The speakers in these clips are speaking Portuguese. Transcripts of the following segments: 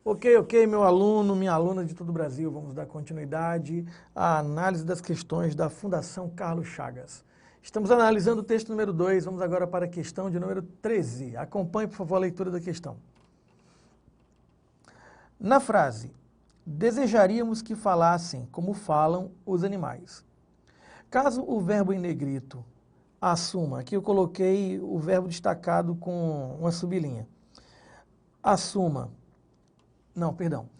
Ok, meu aluno, minha aluna de todo o Brasil, vamos dar continuidade à análise das questões da Fundação Carlos Chagas. Estamos analisando o texto número 2, vamos agora para a questão de número 13. Acompanhe, por favor, a leitura da questão. Na frase, desejaríamos que falassem como falam os animais. Caso o verbo em negrito assuma, aqui eu coloquei o verbo destacado com uma sublinha, assuma. Não, perdão.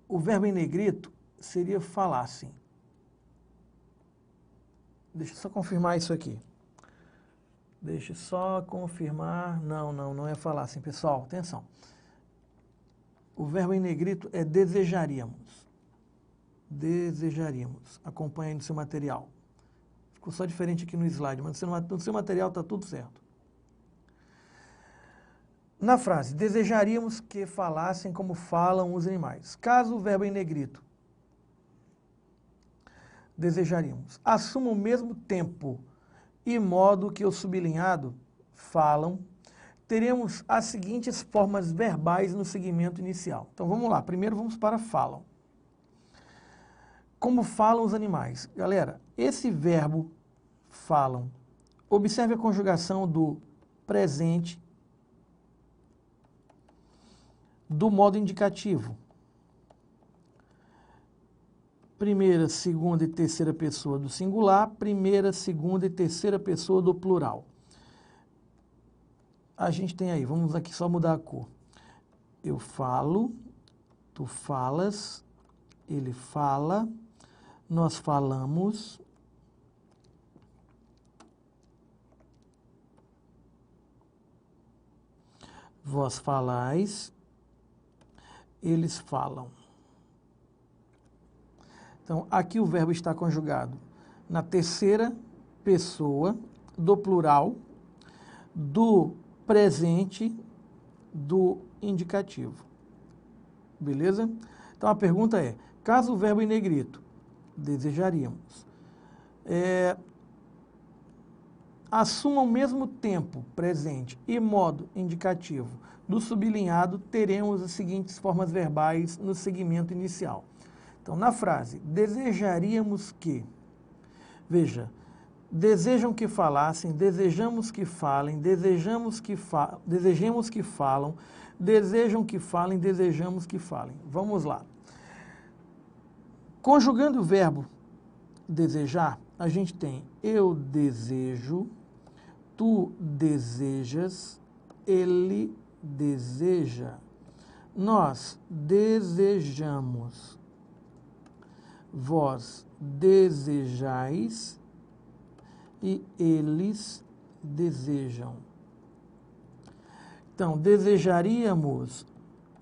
O verbo em negrito seria falassem. Deixa eu só confirmar isso aqui. Deixa eu só confirmar. Não é falassem, pessoal. Atenção. O verbo em negrito é desejaríamos. Desejaríamos. Acompanhe aí no seu material. Ficou só diferente aqui no slide, mas no seu material está tudo certo. Na frase, desejaríamos que falassem como falam os animais. Caso o verbo em negrito, desejaríamos, assuma o mesmo tempo e modo que o sublinhado falam, teremos as seguintes formas verbais no segmento inicial. Então vamos lá, primeiro vamos para falam. Como falam os animais? Galera, esse verbo falam, observe a conjugação do presente do modo indicativo. Primeira, segunda e terceira pessoa do singular, primeira, segunda e terceira pessoa do plural. A gente tem aí, vamos aqui só mudar a cor. Eu falo, tu falas, ele fala, nós falamos, vós falais, eles falam. Então, aqui o verbo está conjugado na terceira pessoa do plural, do presente, do indicativo. Beleza? Então, a pergunta é, caso o verbo em negrito, desejaríamos, assuma ao mesmo tempo presente e modo indicativo do sublinhado, teremos as seguintes formas verbais no segmento inicial. Então, na frase, desejaríamos que, veja, desejam que falassem, desejamos que falem, desejemos que falam, desejam que falem, desejamos que falem. Vamos lá. Conjugando o verbo desejar, a gente tem eu desejo, tu desejas, ele deseja, nós desejamos, vós desejais e eles desejam. Então, desejaríamos,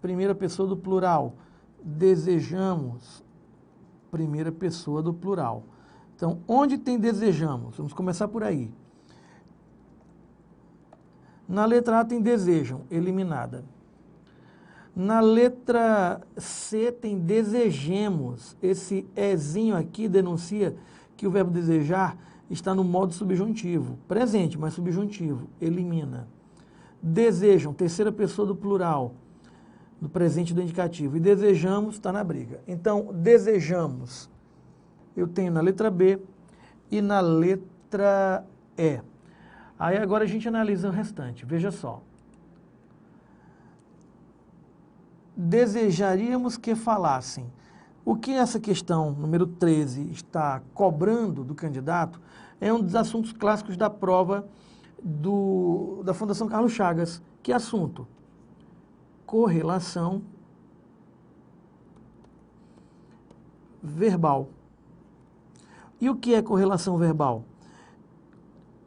primeira pessoa do plural, desejamos, primeira pessoa do plural. Então, onde tem desejamos? Vamos começar por aí. Na letra A tem desejam, eliminada. Na letra C tem desejemos. Esse ezinho aqui denuncia que o verbo desejar está no modo subjuntivo. Presente, mas subjuntivo. Elimina. Desejam, terceira pessoa do plural, do presente do indicativo. E desejamos está na briga. Então, desejamos, eu tenho na letra B e na letra E. Aí agora a gente analisa o restante. Veja só. Desejaríamos que falassem. O que essa questão número 13 está cobrando do candidato é um dos assuntos clássicos da prova da Fundação Carlos Chagas. Que assunto? Correlação verbal. E o que é correlação verbal?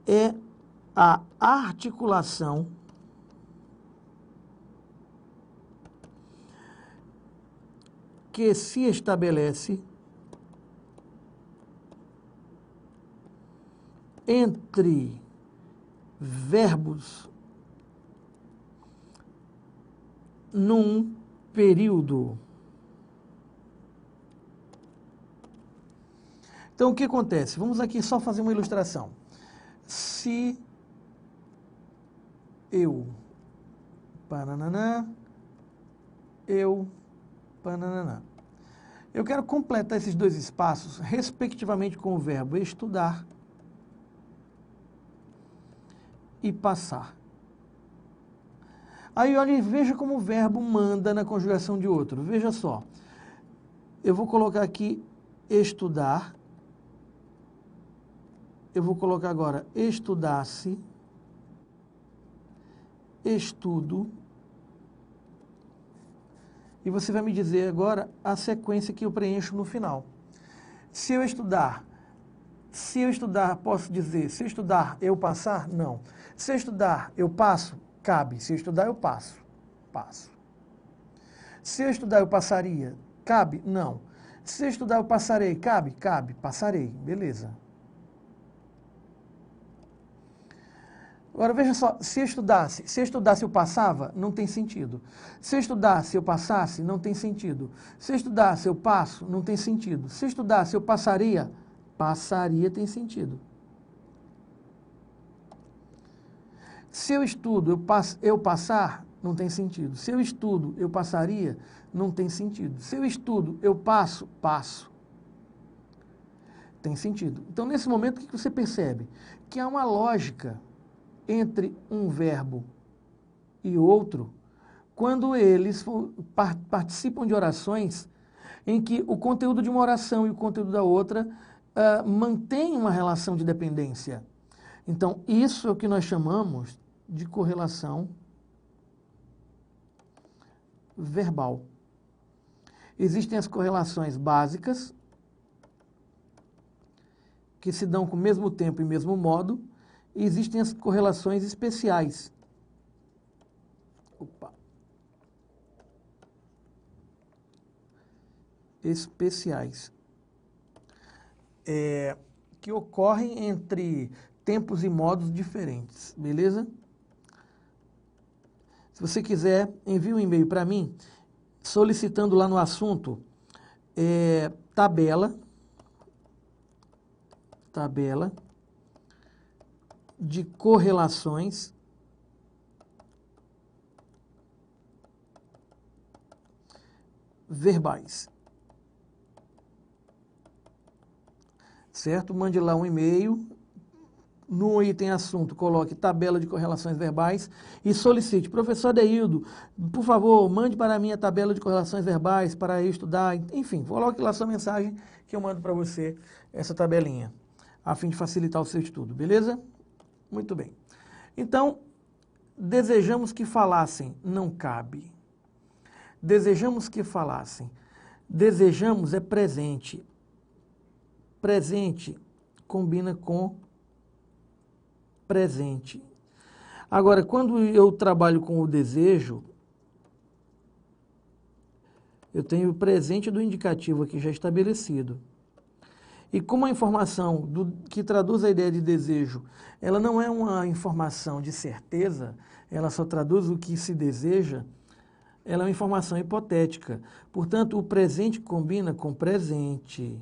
É a articulação que se estabelece entre verbos num período. Então, o que acontece? Vamos aqui só fazer uma ilustração. Se eu, paranana, eu, pananana. Eu quero completar esses dois espaços, respectivamente, com o verbo estudar e passar. Aí, olha, veja como o verbo manda na conjugação de outro. Veja só. Eu vou colocar aqui estudar. Eu vou colocar agora estudasse, estudo. E você vai me dizer agora a sequência que eu preencho no final. Se eu estudar, posso dizer, se eu estudar, eu passar? Não. Se eu estudar, eu passo? Cabe. Se eu estudar, eu passo. Passo. Se eu estudar, eu passaria? Cabe? Não. Se eu estudar, eu passarei? Cabe? Cabe. Passarei. Beleza. Agora, veja só, se eu estudasse eu passava, não tem sentido. Se eu estudasse eu passasse, não tem sentido. Se eu estudasse eu passo, não tem sentido. Se eu estudasse eu passaria, passaria tem sentido. Se eu estudo eu passar, não tem sentido. Se eu estudo eu passaria, não tem sentido. Se eu estudo eu passo, passo. Tem sentido. Então, nesse momento, o que você percebe? Que há uma lógica entre um verbo e outro, quando eles participam de orações em que o conteúdo de uma oração e o conteúdo da outra mantém uma relação de dependência. Então, isso é o que nós chamamos de correlação verbal. Existem as correlações básicas, que se dão com o mesmo tempo e mesmo modo, e existem as correlações especiais. Especiais. Que ocorrem entre tempos e modos diferentes, beleza? Se você quiser, envie um e-mail para mim, solicitando lá no assunto tabela de correlações verbais. Certo? Mande lá um e-mail. No item assunto, coloque tabela de correlações verbais e solicite. Professor Adeildo, por favor, mande para mim a tabela de correlações verbais para eu estudar. Enfim, coloque lá sua mensagem que eu mando para você essa tabelinha, a fim de facilitar o seu estudo, beleza? Muito bem. Então, desejamos que falassem, não cabe. Desejamos que falassem. Desejamos é presente. Presente combina com presente. Agora, quando eu trabalho com o desejo, eu tenho o presente do indicativo aqui já estabelecido. E como a informação que traduz a ideia de desejo, ela não é uma informação de certeza, ela só traduz o que se deseja, ela é uma informação hipotética. Portanto, o presente combina com presente.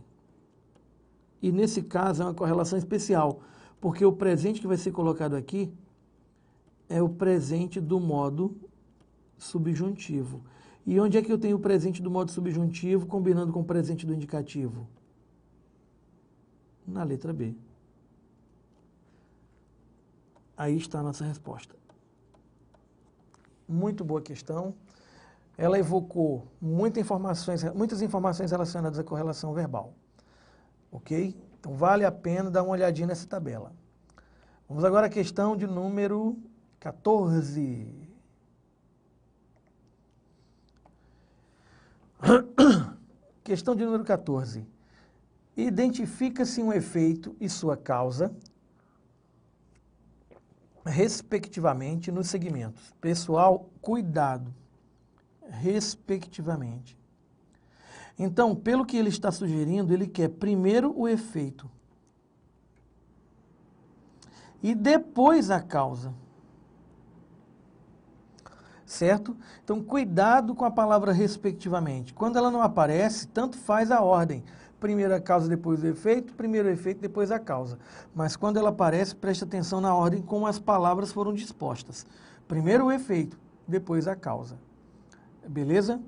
E nesse caso é uma correlação especial, porque o presente que vai ser colocado aqui é o presente do modo subjuntivo. E onde é que eu tenho o presente do modo subjuntivo combinando com o presente do indicativo? Na letra B. Aí está a nossa resposta. Muito boa questão. Ela evocou muitas informações relacionadas à correlação verbal. Ok? Então, vale a pena dar uma olhadinha nessa tabela. Vamos agora à questão de número 14. Questão de número 14. Identifica-se um efeito e sua causa, respectivamente, nos segmentos. Pessoal, cuidado. Respectivamente. Então, pelo que ele está sugerindo, ele quer primeiro o efeito e depois a causa. Certo? Então, cuidado com a palavra respectivamente. Quando ela não aparece, tanto faz a ordem. Primeiro a causa, depois o efeito, primeiro o efeito, depois a causa. Mas quando ela aparece, preste atenção na ordem como as palavras foram dispostas. Primeiro o efeito, depois a causa. Beleza?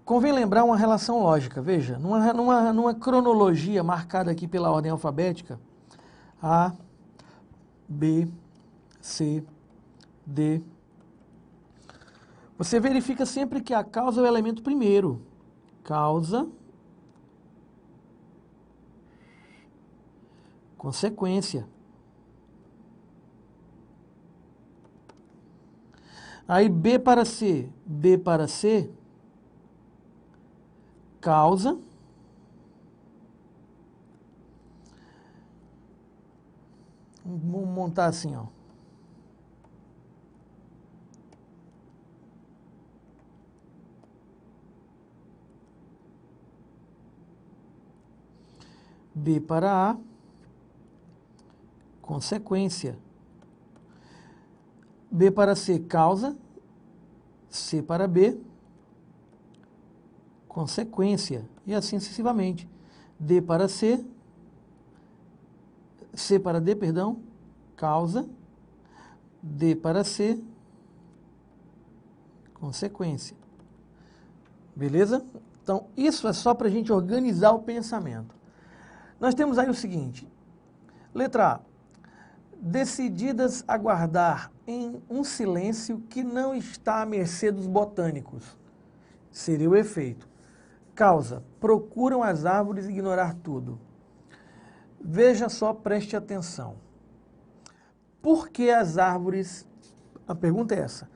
Convém lembrar uma relação lógica. Veja, numa cronologia marcada aqui pela ordem alfabética, A, B, C, D. Você verifica sempre que a causa é o elemento primeiro. Causa, consequência. Aí B para C, causa, vamos montar assim, ó. B para A, consequência. B para C, causa. C para B, consequência. E assim sucessivamente. D para C, C para D, perdão, causa. D para C, consequência. Beleza? Então, isso é só para a gente organizar o pensamento. Nós temos aí o seguinte. Letra A. Decididas a guardar em um silêncio que não está à mercê dos botânicos. Seria o efeito. Causa. Procuram as árvores ignorar tudo. Veja só, preste atenção. Por que as árvores... A pergunta é essa.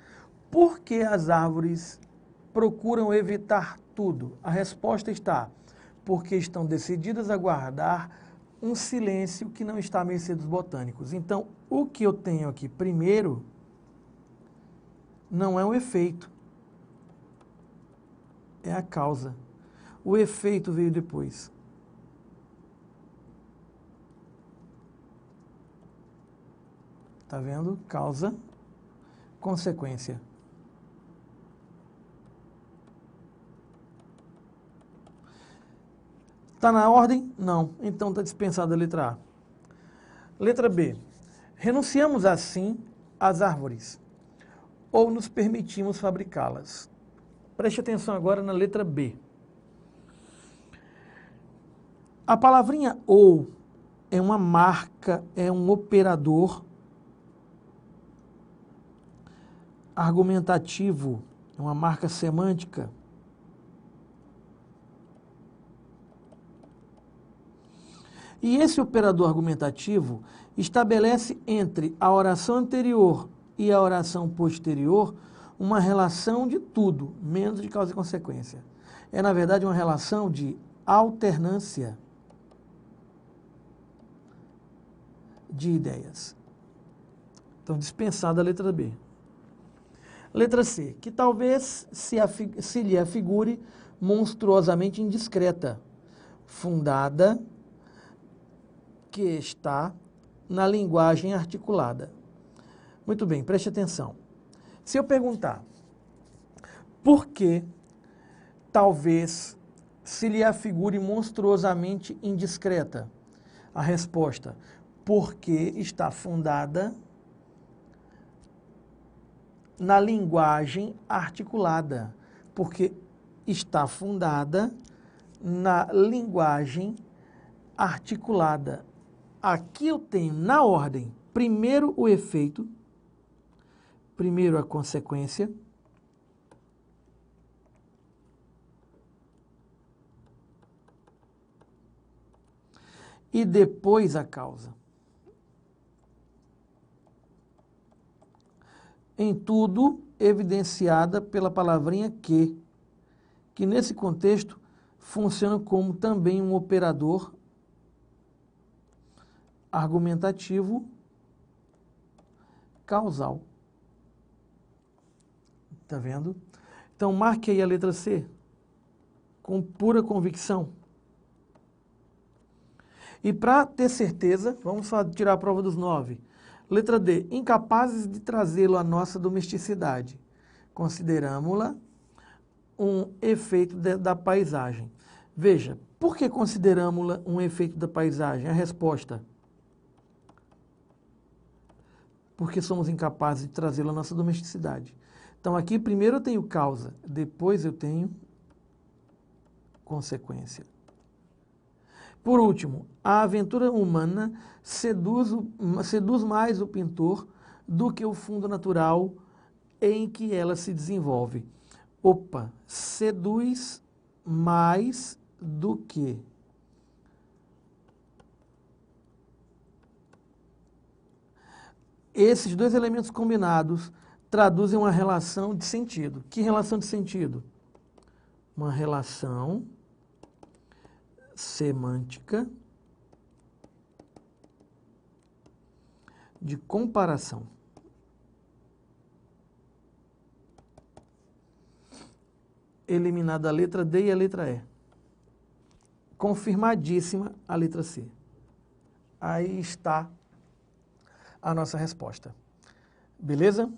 Por que as árvores procuram evitar tudo? A resposta está... Porque estão decididas a guardar um silêncio que não está à mercê dos botânicos. Então, o que eu tenho aqui primeiro não é um efeito, é a causa. O efeito veio depois. Tá vendo? Causa, consequência. Está na ordem? Não. Então está dispensada a letra A. Letra B. Renunciamos assim às árvores ou nos permitimos fabricá-las. Preste atenção agora na letra B. A palavrinha ou é uma marca, é um operador argumentativo, é uma marca semântica. E esse operador argumentativo estabelece entre a oração anterior e a oração posterior uma relação de tudo, menos de causa e consequência. É, na verdade, uma relação de alternância de ideias. Então, dispensada a letra B. Letra C, que talvez se lhe afigure monstruosamente indiscreta, fundada que está na linguagem articulada. Muito bem, preste atenção. Se eu perguntar, por que talvez se lhe afigure monstruosamente indiscreta? A resposta, porque está fundada na linguagem articulada. Porque está fundada na linguagem articulada. Aqui eu tenho na ordem, primeiro o efeito, primeiro a consequência, e depois a causa. Em tudo evidenciada pela palavrinha que nesse contexto funciona como também um operador argumentativo causal. Tá vendo? Então, marque aí a letra C com pura convicção. E para ter certeza, vamos tirar a prova dos 9. Letra D, incapazes de trazê-lo à nossa domesticidade. Consideramos-la um efeito da paisagem. Veja, por que consideramos-la um efeito da paisagem? A resposta, porque somos incapazes de trazê-lo à nossa domesticidade. Então, aqui primeiro eu tenho causa, depois eu tenho consequência. Por último, a aventura humana seduz mais o pintor do que o fundo natural em que ela se desenvolve. Opa, seduz mais do que. Esses dois elementos combinados traduzem uma relação de sentido. Que relação de sentido? Uma relação semântica de comparação. Eliminada a letra D e a letra E. Confirmadíssima a letra C. Aí está a nossa resposta. Beleza?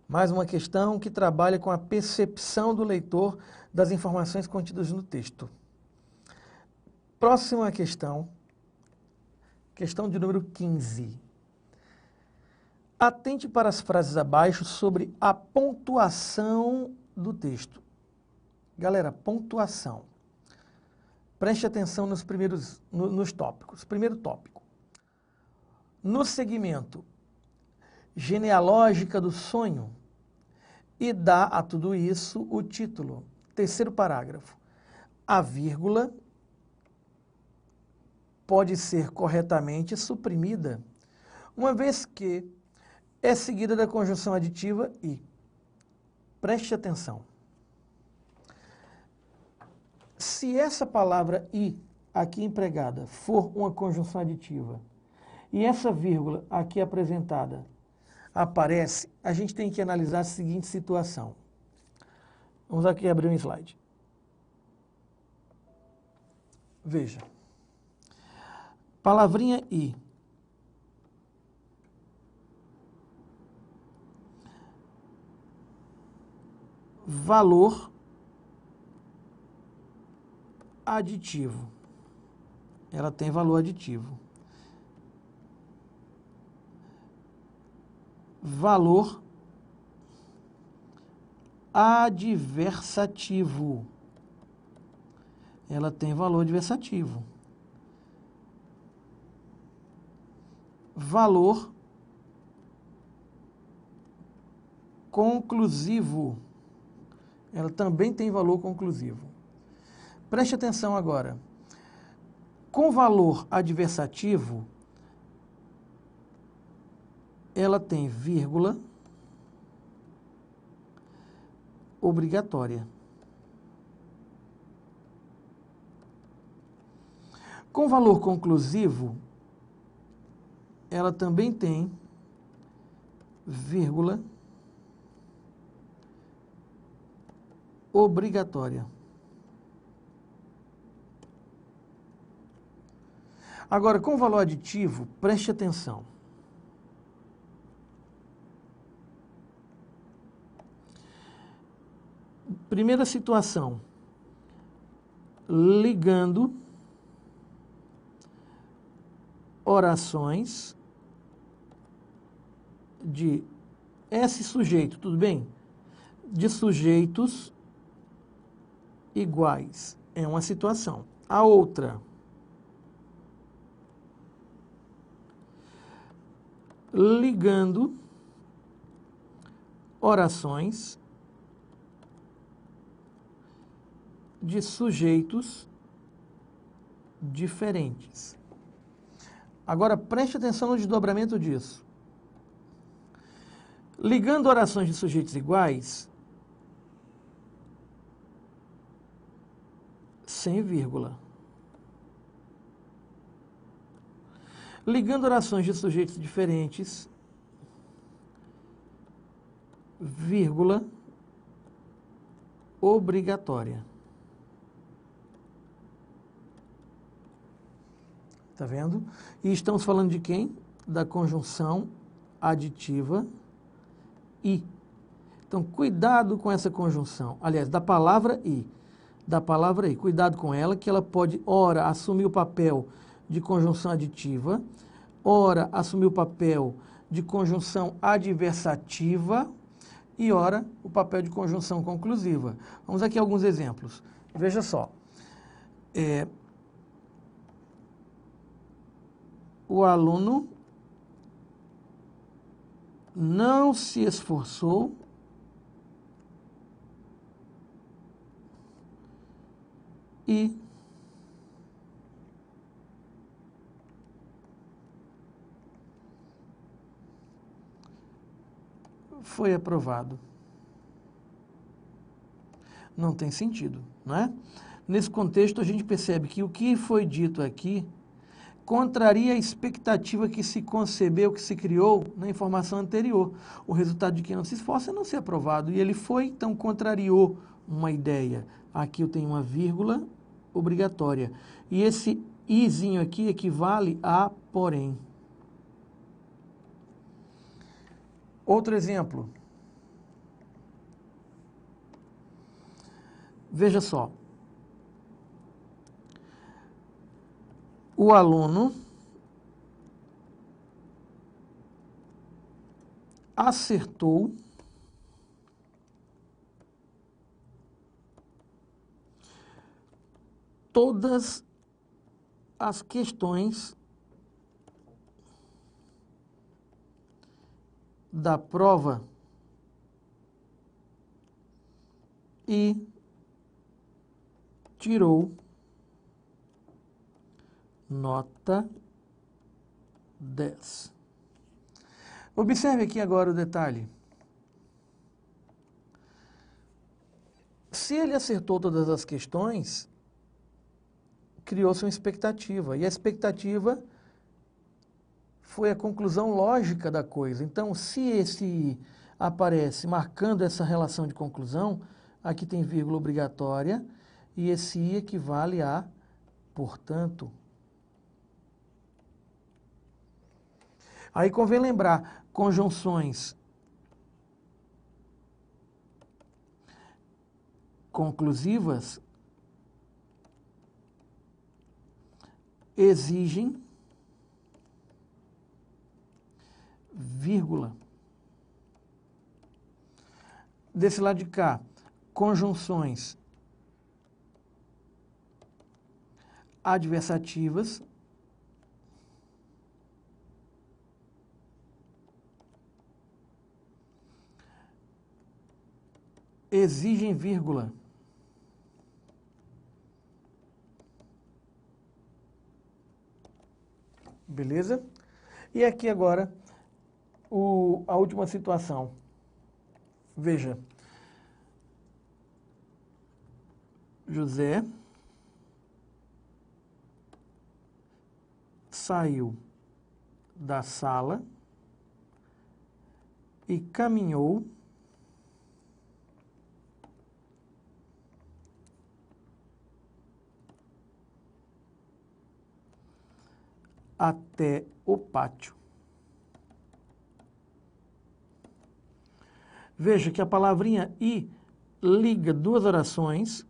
Mais uma questão que trabalha com a percepção do leitor das informações contidas no texto. Próxima questão, questão de número 15. Atente para as frases abaixo sobre a pontuação do texto. Galera, pontuação. Preste atenção nos tópicos. Primeiro tópico. No segmento genealógica do sonho, e dá a tudo isso o título. Terceiro parágrafo. A vírgula pode ser corretamente suprimida, uma vez que é seguida da conjunção aditiva e. Preste atenção. Se essa palavra e, aqui empregada, for uma conjunção aditiva, e essa vírgula aqui apresentada aparece, a gente tem que analisar a seguinte situação. Vamos aqui abrir um slide. Veja. Palavrinha i. Valor aditivo. Ela tem valor aditivo. Valor adversativo. Ela tem valor adversativo. Valor conclusivo. Ela também tem valor conclusivo. Preste atenção agora. Com valor adversativo, ela tem vírgula obrigatória. Com valor conclusivo, ela também tem vírgula obrigatória. Agora, com valor aditivo, preste atenção. Primeira situação, ligando orações de esse sujeito, tudo bem? De sujeitos iguais. É uma situação. A outra, ligando orações de sujeitos diferentes. Agora, preste atenção no desdobramento disso. Ligando orações de sujeitos iguais, sem vírgula. Ligando orações de sujeitos diferentes, vírgula obrigatória. Tá vendo? E estamos falando de quem? Da conjunção aditiva e. Então, cuidado com essa conjunção. Aliás, da palavra e. Da palavra e. Cuidado com ela, que ela pode, ora, assumir o papel de conjunção aditiva, ora, assumir o papel de conjunção adversativa e ora o papel de conjunção conclusiva. Vamos aqui a alguns exemplos. Veja só. O aluno não se esforçou e foi aprovado. Não tem sentido, não é? Nesse contexto, a gente percebe que o que foi dito aqui contraria a expectativa que se concebeu, que se criou na informação anterior. O resultado de quem não se esforça é não ser aprovado. E ele foi, então, contrariou uma ideia. Aqui eu tenho uma vírgula obrigatória. E esse izinho aqui equivale a porém. Outro exemplo. Veja só. O aluno acertou todas as questões da prova e tirou nota 10. Observe aqui agora o detalhe. Se ele acertou todas as questões, criou-se uma expectativa. E a expectativa foi a conclusão lógica da coisa. Então, se esse aparece marcando essa relação de conclusão, aqui tem vírgula obrigatória e esse I equivale a portanto. Aí convém lembrar, conjunções conclusivas exigem vírgula. Desse lado de cá, conjunções adversativas exigem vírgula. Beleza? E aqui agora a última situação. Veja. José saiu da sala e caminhou até o pátio. Veja que a palavrinha "e" liga duas orações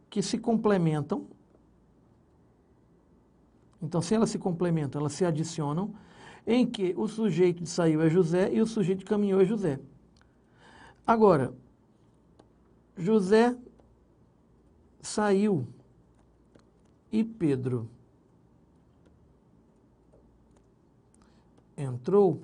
que se complementam. Então, se elas se complementam, elas se adicionam, em que o sujeito de saiu é José e o sujeito de caminhou é José. Agora, José saiu e Pedro entrou.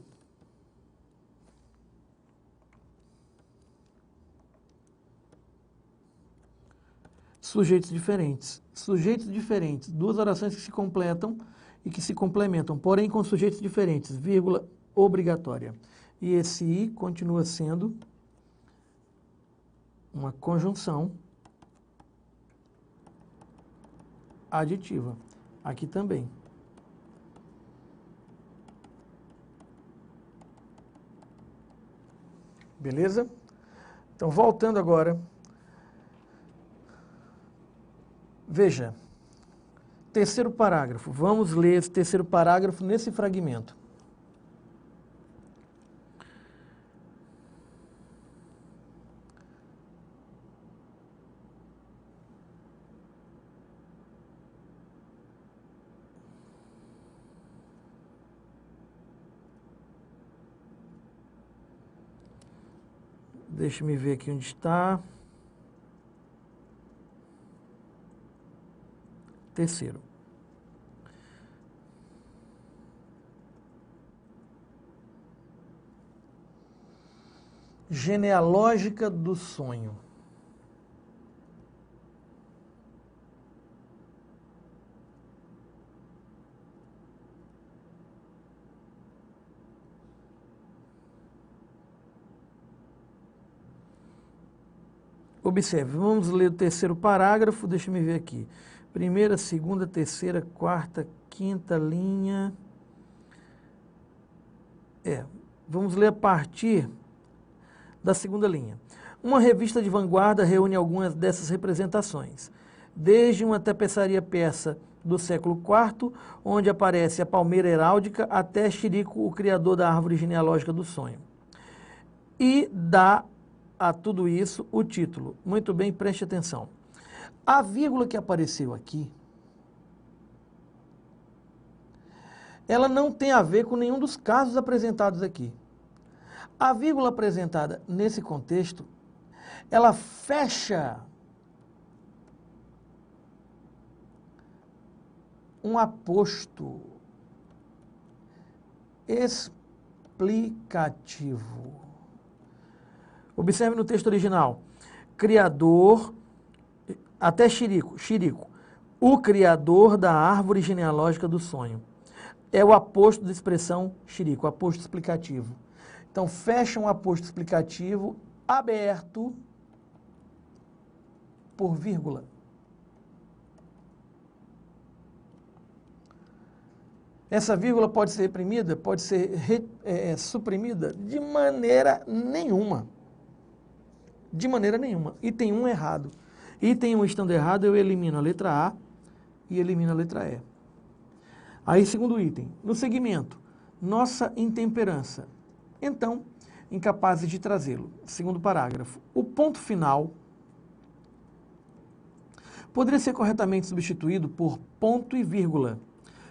Sujeitos diferentes. Sujeitos diferentes. Duas orações que se completam e que se complementam, porém com sujeitos diferentes, vírgula obrigatória. E esse "i" continua sendo uma conjunção aditiva. Aqui também. Beleza? Então, voltando agora. Veja, terceiro parágrafo. Vamos ler esse terceiro parágrafo nesse fragmento. Deixa eu ver aqui onde está. Terceiro. Genealógica do sonho. Observe, vamos ler o terceiro parágrafo, deixa eu ver aqui. Primeira, segunda, terceira, quarta, quinta linha. Vamos ler a partir da segunda linha. Uma revista de vanguarda reúne algumas dessas representações, desde uma tapeçaria persa do século IV, onde aparece a palmeira heráldica, até Chirico, o criador da árvore genealógica do sonho. E dá a tudo isso o título. Muito bem, preste atenção. A vírgula que apareceu aqui, ela não tem a ver com nenhum dos casos apresentados aqui. A vírgula apresentada nesse contexto, ela fecha um aposto explicativo. Observe no texto original. Criador, até Chirico, o criador da árvore genealógica do sonho. É o aposto de expressão Chirico, aposto explicativo. Então, fecha um aposto explicativo aberto por vírgula. Essa vírgula pode ser reprimida, pode ser suprimida de maneira nenhuma. De maneira nenhuma. Item 1 errado. Item 1 estando errado, eu elimino a letra A e elimino a letra E. Aí, segundo item, no segmento, nossa intemperança. Então, incapazes de trazê-lo. Segundo parágrafo, o ponto final poderia ser corretamente substituído por ponto e vírgula,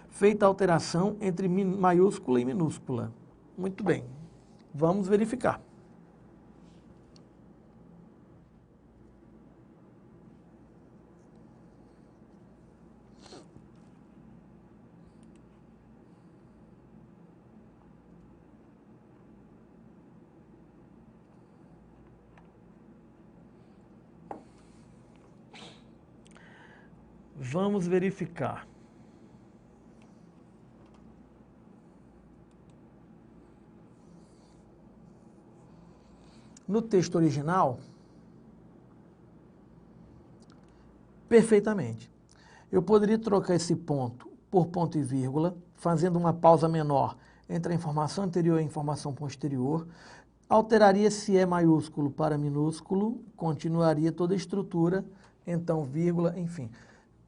feita a alteração entre maiúscula e minúscula. Muito bem, vamos verificar. Vamos verificar. No texto original, perfeitamente. Eu poderia trocar esse ponto por ponto e vírgula, fazendo uma pausa menor entre a informação anterior e a informação posterior, alteraria se é maiúsculo para minúsculo, continuaria toda a estrutura, então vírgula, enfim.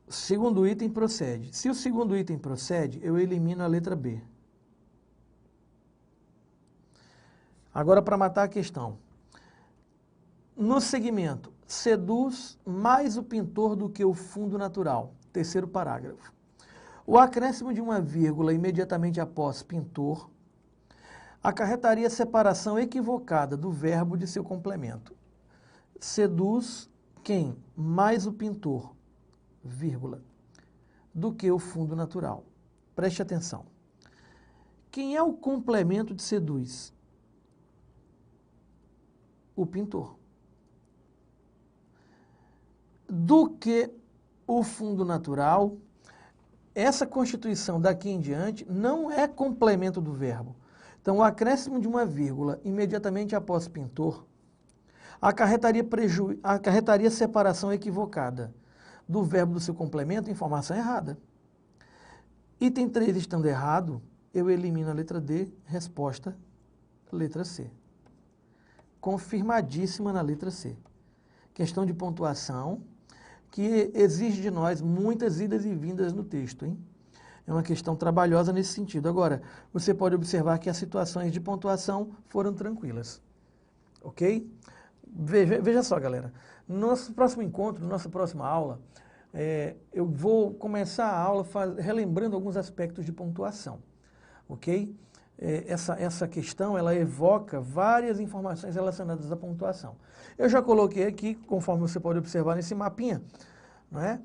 Segundo item procede. Se o segundo item procede, eu elimino a letra B. Agora, para matar a questão. No segmento, seduz mais o pintor do que o fundo natural. Terceiro parágrafo. O acréscimo de uma vírgula imediatamente após pintor acarretaria separação equivocada do verbo de seu complemento. Seduz quem? Mais o pintor, vírgula, do que o fundo natural. Preste atenção. Quem é o complemento de seduz? O pintor. Do que o fundo natural, essa constituição daqui em diante não é complemento do verbo. Então, o acréscimo de uma vírgula imediatamente após pintor acarretaria separação equivocada do verbo do seu complemento, informação errada. Item 3 estando errado, eu elimino a letra D, resposta, letra C. Confirmadíssima na letra C. Questão de pontuação que exige de nós muitas idas e vindas no texto, hein? É uma questão trabalhosa nesse sentido. Agora, você pode observar que as situações de pontuação foram tranquilas. Ok? Veja só, galera. No nosso próximo encontro, nossa próxima aula, eu vou começar a aula relembrando alguns aspectos de pontuação. Ok? essa questão, ela evoca várias informações relacionadas à pontuação. Eu já coloquei aqui, conforme você pode observar nesse mapinha, não é?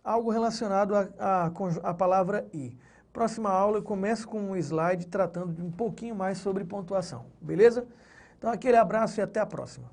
Algo relacionado à palavra e. Próxima aula eu começo com um slide tratando de um pouquinho mais sobre pontuação, beleza? Então aquele abraço e até a próxima.